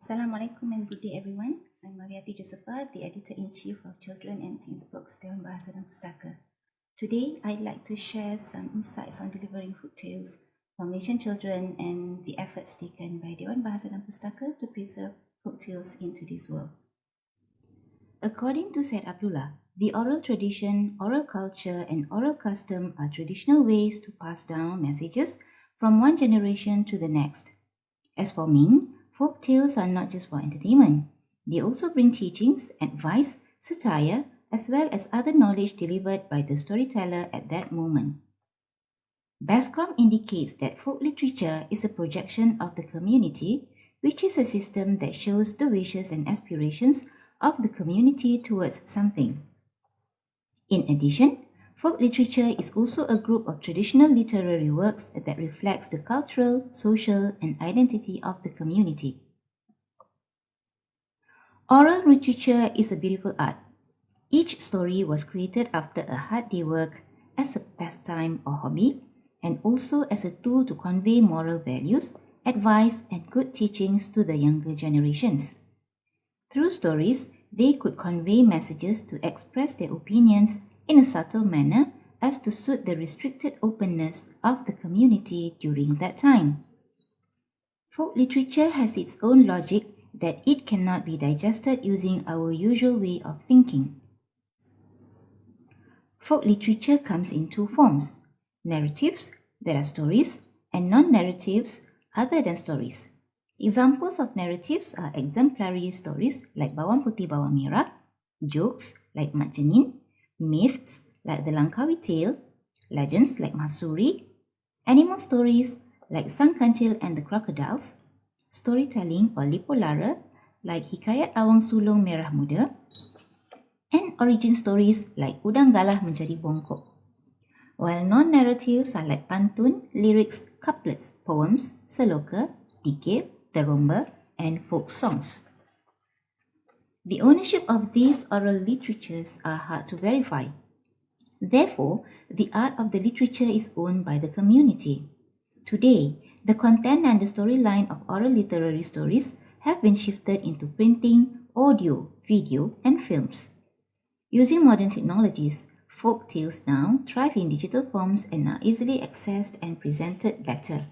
Assalamualaikum and good day everyone. I'm Mariati Josepha, the Editor-in-Chief of Children and Teens Books, Dewan Bahasa dan Pustaka. Today, I'd like to share some insights on delivering folk tales for Malaysian children and the efforts taken by Dewan Bahasa dan Pustaka to preserve folk tales in today's world. According to Syed Abdullah, the oral tradition, oral culture, and oral custom are traditional ways to pass down messages from one generation to the next. As for Ming, folk tales are not just for entertainment. They also bring teachings, advice, satire, as well as other knowledge delivered by the storyteller at that moment. BASCOM indicates that folk literature is a projection of the community, which is a system that shows the wishes and aspirations of the community towards something. In addition, folk literature is also a group of traditional literary works that reflects the cultural, social, and identity of the community. Oral literature is a beautiful art. Each story was created after a hard day work as a pastime or hobby, and also as a tool to convey moral values, advice, and good teachings to the younger generations. Through stories, they could convey messages to express their opinions in a subtle manner as to suit the restricted openness of the community during that time. Folk literature has its own logic that it cannot be digested using our usual way of thinking. Folk literature comes in two forms: narratives, that are stories, and non-narratives, other than stories. Examples of narratives are exemplary stories like Bawang Putih Bawang Merah, jokes like Mat Jenin, myths like the Langkawi Tale, legends like Masuri, animal stories like Sang Kancil and the Crocodiles, storytelling or lipolara like Hikayat Awang Sulong Merah Muda, and origin stories like Udang Galah Menjadi Bongkok. While non-narratives are like pantun, lyrics, couplets, poems, seloka, dikir, teromba, and folk songs. The ownership of these oral literatures are hard to verify. Therefore, the art of the literature is owned by the community. Today, the content and the storyline of oral literary stories have been shifted into printing, audio, video, and films. Using modern technologies, folk tales now thrive in digital forms and are easily accessed and presented better.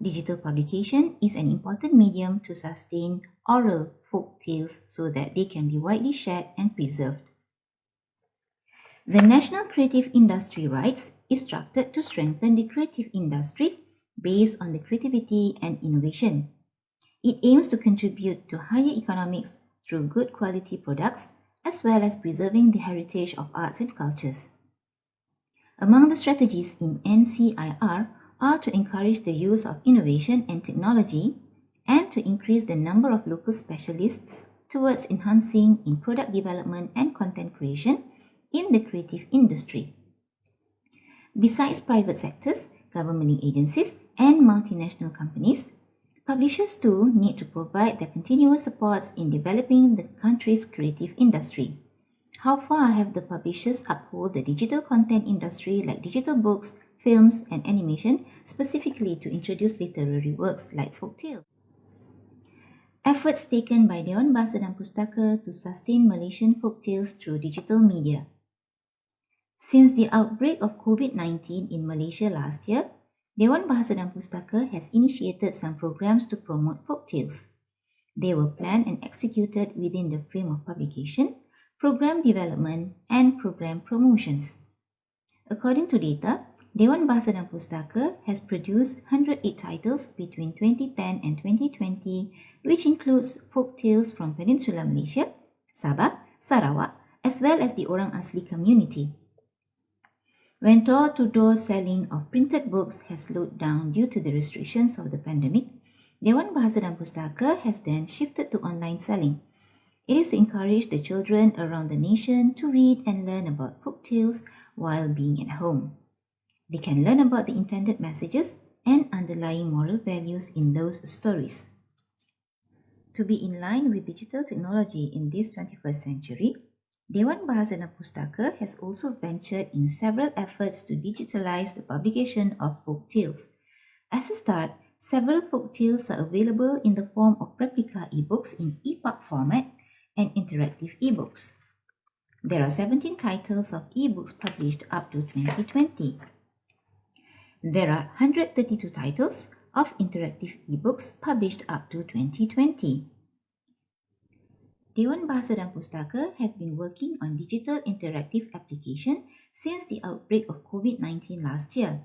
Digital publication is an important medium to sustain oral folk tales so that they can be widely shared and preserved. The National Creative Industry Rights is structured to strengthen the creative industry based on the creativity and innovation. It aims to contribute to higher economics through good quality products as well as preserving the heritage of arts and cultures. Among the strategies in NCIR are to encourage the use of innovation and technology and to increase the number of local specialists towards enhancing in product development and content creation in the creative industry. Besides private sectors, government agencies, and multinational companies, publishers too need to provide their continuous supports in developing the country's creative industry. How far have the publishers upheld the digital content industry like digital books, films, and animation, specifically to introduce literary works like folktales? Efforts taken by Dewan Bahasa dan Pustaka to sustain Malaysian folktales through digital media. Since the outbreak of COVID-19 in Malaysia last year, Dewan Bahasa dan Pustaka has initiated some programs to promote folktales. They were planned and executed within the frame of publication, program development, and program promotions. According to data, Dewan Bahasa dan Pustaka has produced 108 titles between 2010 and 2020, which includes folktales from Peninsular Malaysia, Sabah, Sarawak, as well as the Orang Asli community. When door-to-door selling of printed books has slowed down due to the restrictions of the pandemic, Dewan Bahasa dan Pustaka has then shifted to online selling. It is to encourage the children around the nation to read and learn about folktales while being at home. They can learn about the intended messages and underlying moral values in those stories. To be in line with digital technology in this 21st century, Dewan Bahasa dan Pustaka has also ventured in several efforts to digitalize the publication of folk tales. As a start, several folk tales are available in the form of replica ebooks in EPUB format and interactive ebooks. There are 17 titles of ebooks published up to 2020. There are 132 titles of interactive ebooks published up to 2020. Dewan Bahasa dan Pustaka has been working on digital interactive application since the outbreak of COVID-19 last year.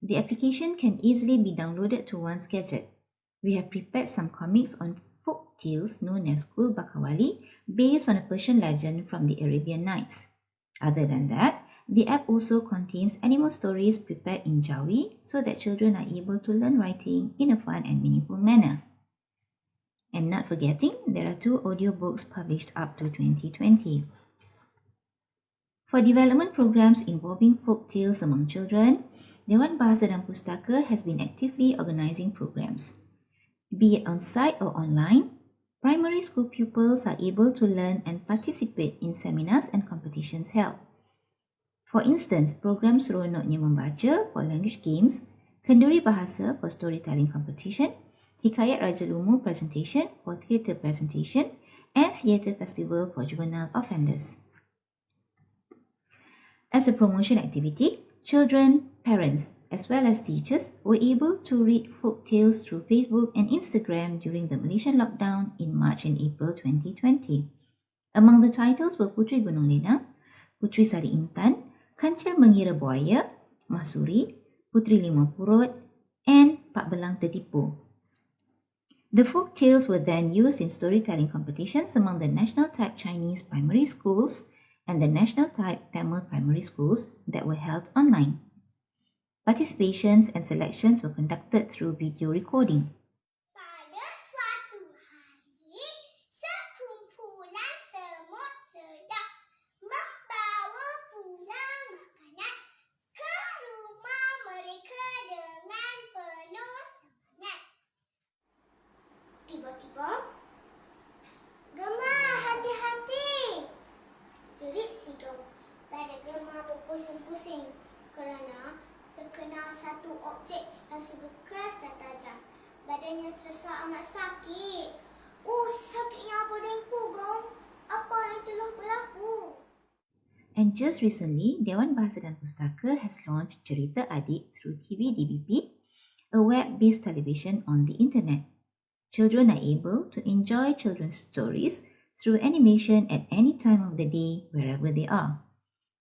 The application can easily be downloaded to one's gadget. We have prepared some comics on folk tales known as Kul Bakawali based on a Persian legend from the Arabian Nights. Other than that, the app also contains animal stories prepared in Jawi so that children are able to learn writing in a fun and meaningful manner. And not forgetting, there are 2 audiobooks published up to 2020. For development programs involving folk tales among children, Dewan Bahasa dan Pustaka has been actively organising programs. Be it on-site or online, primary school pupils are able to learn and participate in seminars and competitions held. For instance, programs Seronoknya Membaca for language games, Kenduri Bahasa for storytelling competition, Hikayat Raja Lumu presentation for theatre presentation, and theatre festival for juvenile offenders. As a promotion activity, children, parents, as well as teachers were able to read folk tales through Facebook and Instagram during the Malaysian lockdown in March and April 2020. Among the titles were Puteri Gunung Lena, Puteri Sari Intan, Kancil Mengira Buaya, Mahsuri, Puteri Lima Purut, and Pak Belang Tertipu. The folk tales were then used in storytelling competitions among the National Type Chinese primary schools and the National Type Tamil primary schools that were held online. Participations and selections were conducted through video recording. Pada suatu hari, sekumpulan semut sedang membawa pulang makanan ke rumah mereka dengan penuh semangat. Tiba-tiba, Gemma, hati-hati! Jerit si Gem. Badan Gemma berpusing-pusing kerana terkena satu objek yang sungguh keras dan tajam. Badannya terasa amat sakit. Oh, sakitnya badanku, Gem. Apa yang telah berlaku? And just recently, Dewan Bahasa dan Pustaka has launched Cerita Adik through TV DBP, a web-based television on the internet. Children are able to enjoy children's stories through animation at any time of the day, wherever they are.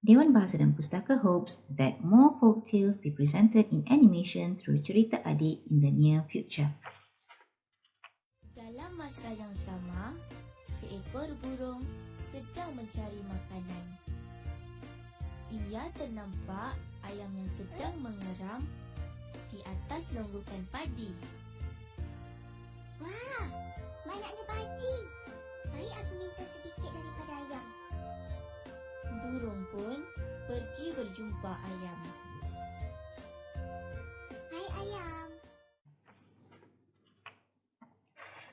Dewan Bahasa dan Pustaka hopes that more folk tales be presented in animation through Cerita Adik in the near future. Dalam masa yang sama, seekor burung sedang mencari makanan. Ia ternampak ayam yang sedang mengeram di atas longgokan padi. Wah, banyaknya padi. Baik aku minta sedikit daripada ayam. Burung pun pergi berjumpa ayam. Hai ayam.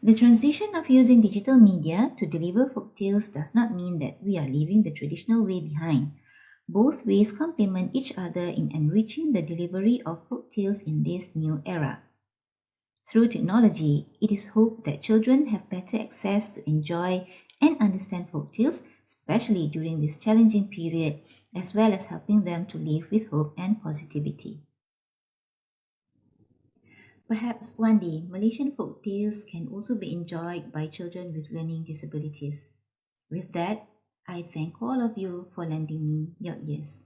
The transition of using digital media to deliver folk tales does not mean that we are leaving the traditional way behind. Both ways complement each other in enriching the delivery of folk tales in this new era. Through technology, it is hoped that children have better access to enjoy and understand folk tales, especially during this challenging period, as well as helping them to live with hope and positivity. Perhaps one day, Malaysian folk tales can also be enjoyed by children with learning disabilities. With that, I thank all of you for lending me your ears.